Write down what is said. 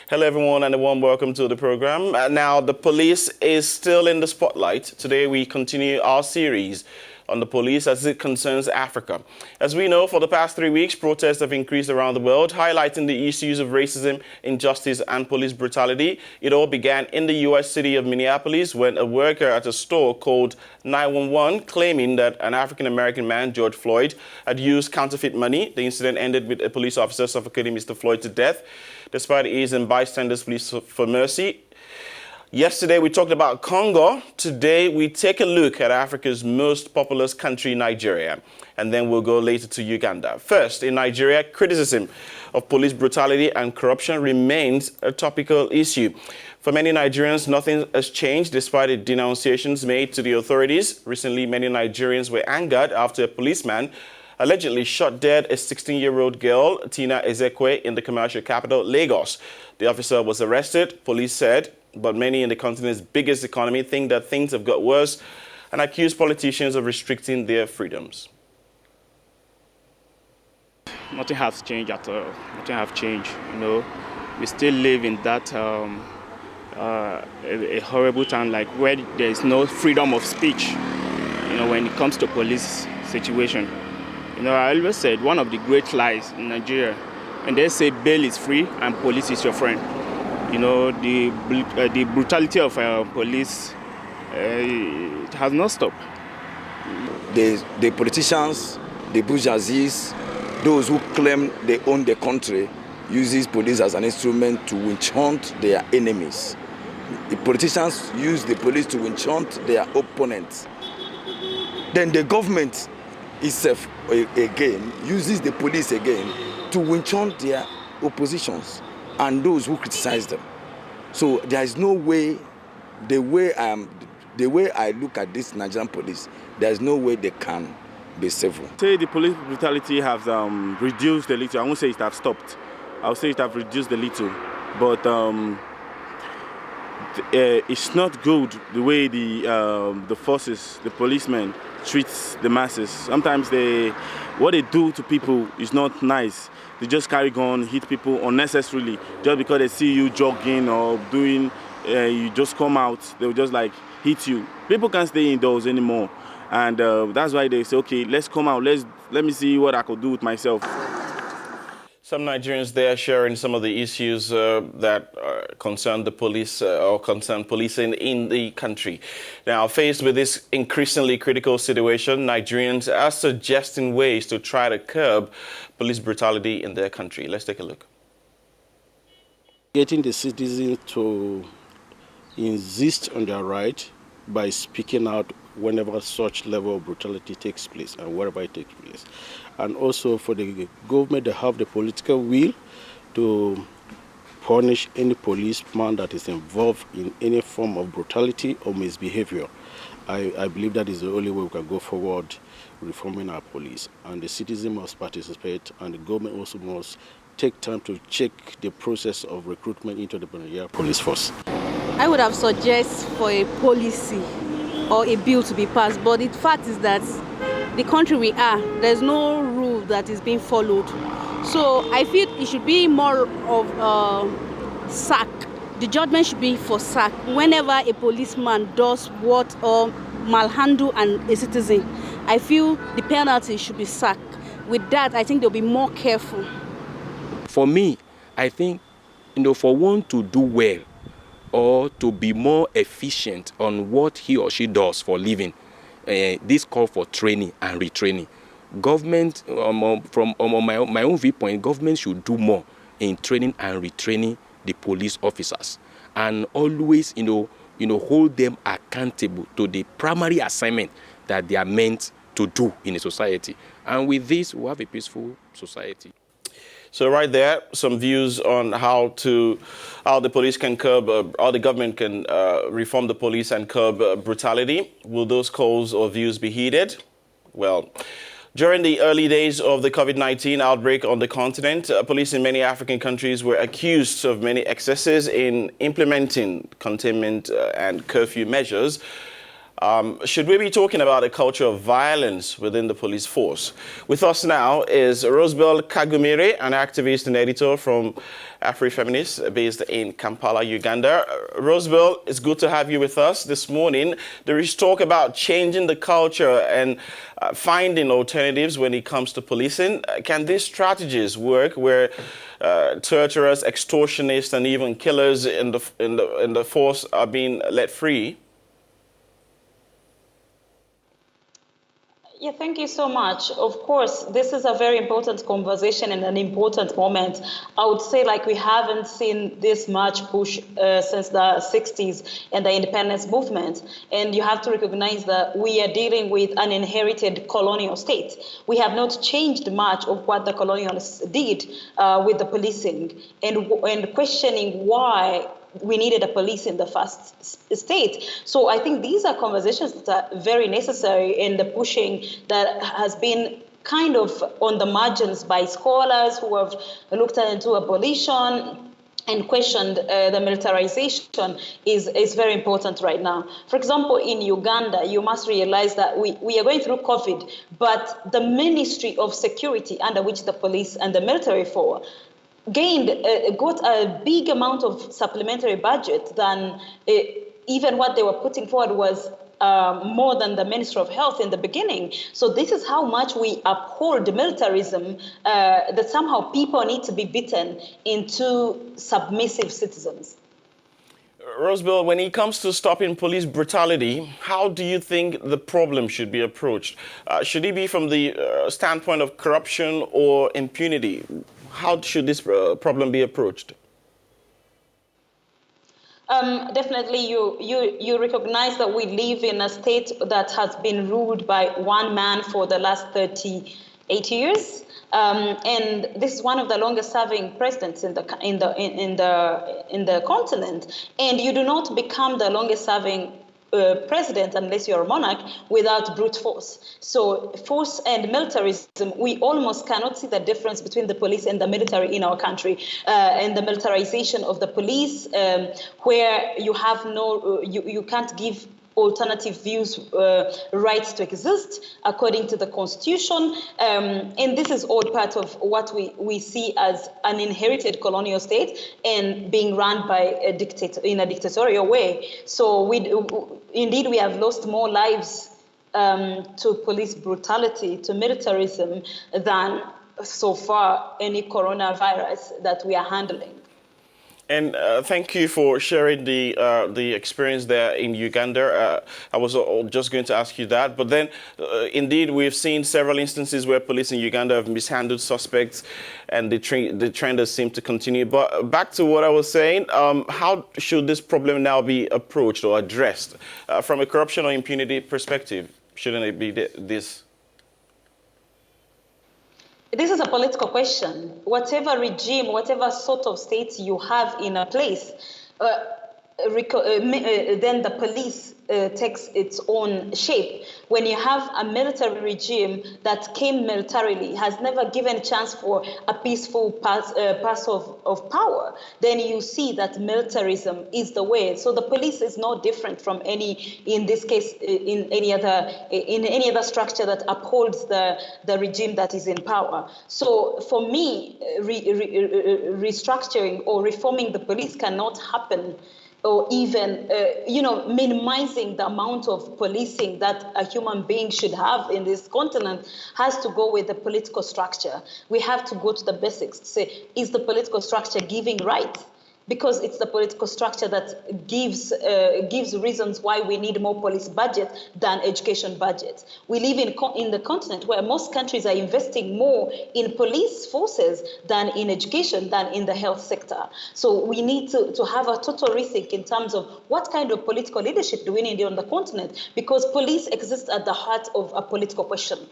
Hello, everyone, and a warm welcome to the program. Now, the police is still in the spotlight. Today, we continue our series on the police as it concerns Africa. As we know, for the past 3 weeks, protests have increased around the world, highlighting the issues of racism, injustice, and police brutality. It all began in the U.S. city of Minneapolis when a worker at a store called 911 claiming that an African-American man, George Floyd, had used counterfeit money. The incident ended with a police officer suffocating Mr. Floyd to death, despite his and bystanders' pleas for mercy. Yesterday, we talked about Congo. Today, we take a look at Africa's most populous country, Nigeria. And then we'll go later to Uganda. First, in Nigeria, criticism of police brutality and corruption remains a topical issue. For many Nigerians, nothing has changed despite the denunciations made to the authorities. Recently, many Nigerians were angered after a policeman allegedly shot dead a 16-year-old girl, Tina Ezekwe, in the commercial capital, Lagos. The officer was arrested, police said, but many in the continent's biggest economy think that things have got worse and accuse politicians of restricting their freedoms. Nothing has changed at all. Nothing has changed. We still live in that a horrible time, like where there is no freedom of speech. When it comes to police situation. I always said one of the great lies in Nigeria, and they say bail is free and police is your friend. The brutality of police it has not stopped. The politicians, the bourgeoisie, those who claim they own the country, uses police as an instrument to witch hunt their enemies. The politicians use the police to witch hunt their opponents. Then the government itself again uses the police again to witch hunt their oppositions and those who criticize them. So there is no way, the way I look at this Nigerian police, there is no way they can be civil. Say the police brutality has reduced a little. I won't say it has stopped. I'll say it has reduced a little, but it's not good the way the forces, the policemen, treats the masses. Sometimes what they do to people is not nice. They just carry gun, hit people unnecessarily just because they see you jogging or doing. You just come out, they'll just hit you. People can't stay indoors anymore, and that's why they say, okay, let's come out. Let me see what I could do with myself. Some Nigerians there sharing some of the issues that concern the police or concern policing in the country. Now, faced with this increasingly critical situation, Nigerians are suggesting ways to try to curb police brutality in their country. Let's take a look. Getting the citizens to insist on their right by speaking out whenever such level of brutality takes place and wherever it takes place. And also for the government to have the political will to punish any policeman that is involved in any form of brutality or misbehavior. I believe that is the only way we can go forward reforming our police. And the citizen must participate, and the government also must take time to check the process of recruitment into the Nigerian police force. I would have suggested for a policy or a bill to be passed, but the fact is that the country we are, there's no rule that is being followed. So I feel it should be more of sack. The judgment should be for sack. Whenever a policeman does what or malhandle a citizen, I feel the penalty should be sack. With that, I think they'll be more careful. For me, I think, for one to do well or to be more efficient on what he or she does for living, this call for training and retraining. Government, from my own viewpoint, government should do more in training and retraining the police officers, and always, hold them accountable to the primary assignment that they are meant to do in a society. And with this, we have a peaceful society. So right there, some views on how the police can curb, how the government can reform the police and curb brutality. Will those calls or views be heeded? Well, during the early days of the COVID-19 outbreak on the continent, police in many African countries were accused of many excesses in implementing containment and curfew measures. Should we be talking about a culture of violence within the police force? With us now is Rosebel Kagumire, an activist and editor from Africanews based in Kampala, Uganda. Rosebel, it's good to have you with us this morning. There is talk about changing the culture and finding alternatives when it comes to policing. Can these strategies work where torturers, extortionists, and even killers in the force are being let free? Yeah, thank you so much. Of course, this is a very important conversation and an important moment. I would say like we haven't seen this much push since the 60s and the independence movement. And you have to recognize that we are dealing with an inherited colonial state. We have not changed much of what the colonialists did with the policing and questioning why we needed a police in the first state. So I think these are conversations that are very necessary in the pushing that has been kind of on the margins by scholars who have looked into abolition and questioned the militarization is very important right now. For example, in Uganda, you must realize that we are going through COVID, but the Ministry of Security, under which the police and the military fall, got a big amount of supplementary budget than even what they were putting forward was more than the Ministry of Health in the beginning. So this is how much we uphold militarism, that somehow people need to be beaten into submissive citizens. Rosebel, when it comes to stopping police brutality, how do you think the problem should be approached? Should it be from the standpoint of corruption or impunity? How should this problem be approached? Definitely, you recognize that we live in a state that has been ruled by one man for the last 38 years. And this is one of the longest-serving presidents in the continent. And you do not become the longest-serving president unless you're a monarch without brute force. So force and militarism, we almost cannot see the difference between the police and the military in our country, and the militarization of the police, where you have you can't give alternative views rights to exist according to the constitution, and this is all part of what we see as an inherited colonial state and being run by a dictatorial way. So indeed we have lost more lives to police brutality, to militarism, than so far any coronavirus that we are handling. And thank you for sharing the experience there in Uganda. I was just going to ask you that. But then, indeed, we've seen several instances where police in Uganda have mishandled suspects, and the trend does seem to continue. But back to what I was saying, how should this problem now be approached or addressed? From a corruption or impunity perspective, shouldn't it be this? This is a political question. Whatever regime, whatever sort of state you have in a place, then the police takes its own shape. When you have a military regime that came militarily, has never given a chance for a peaceful pass of power, then you see that militarism is the way. So the police is no different from in this case, in any other structure that upholds the regime that is in power. So for me, restructuring or reforming the police cannot happen, or even, minimizing the amount of policing that a human being should have in this continent, has to go with the political structure. We have to go to the basics to say, is the political structure giving rights? Because it's the political structure that gives reasons why we need more police budget than education budget. We live in the continent where most countries are investing more in police forces than in education, than in the health sector. So we need to have a total rethink in terms of what kind of political leadership do we need on the continent, because police exists at the heart of a political question.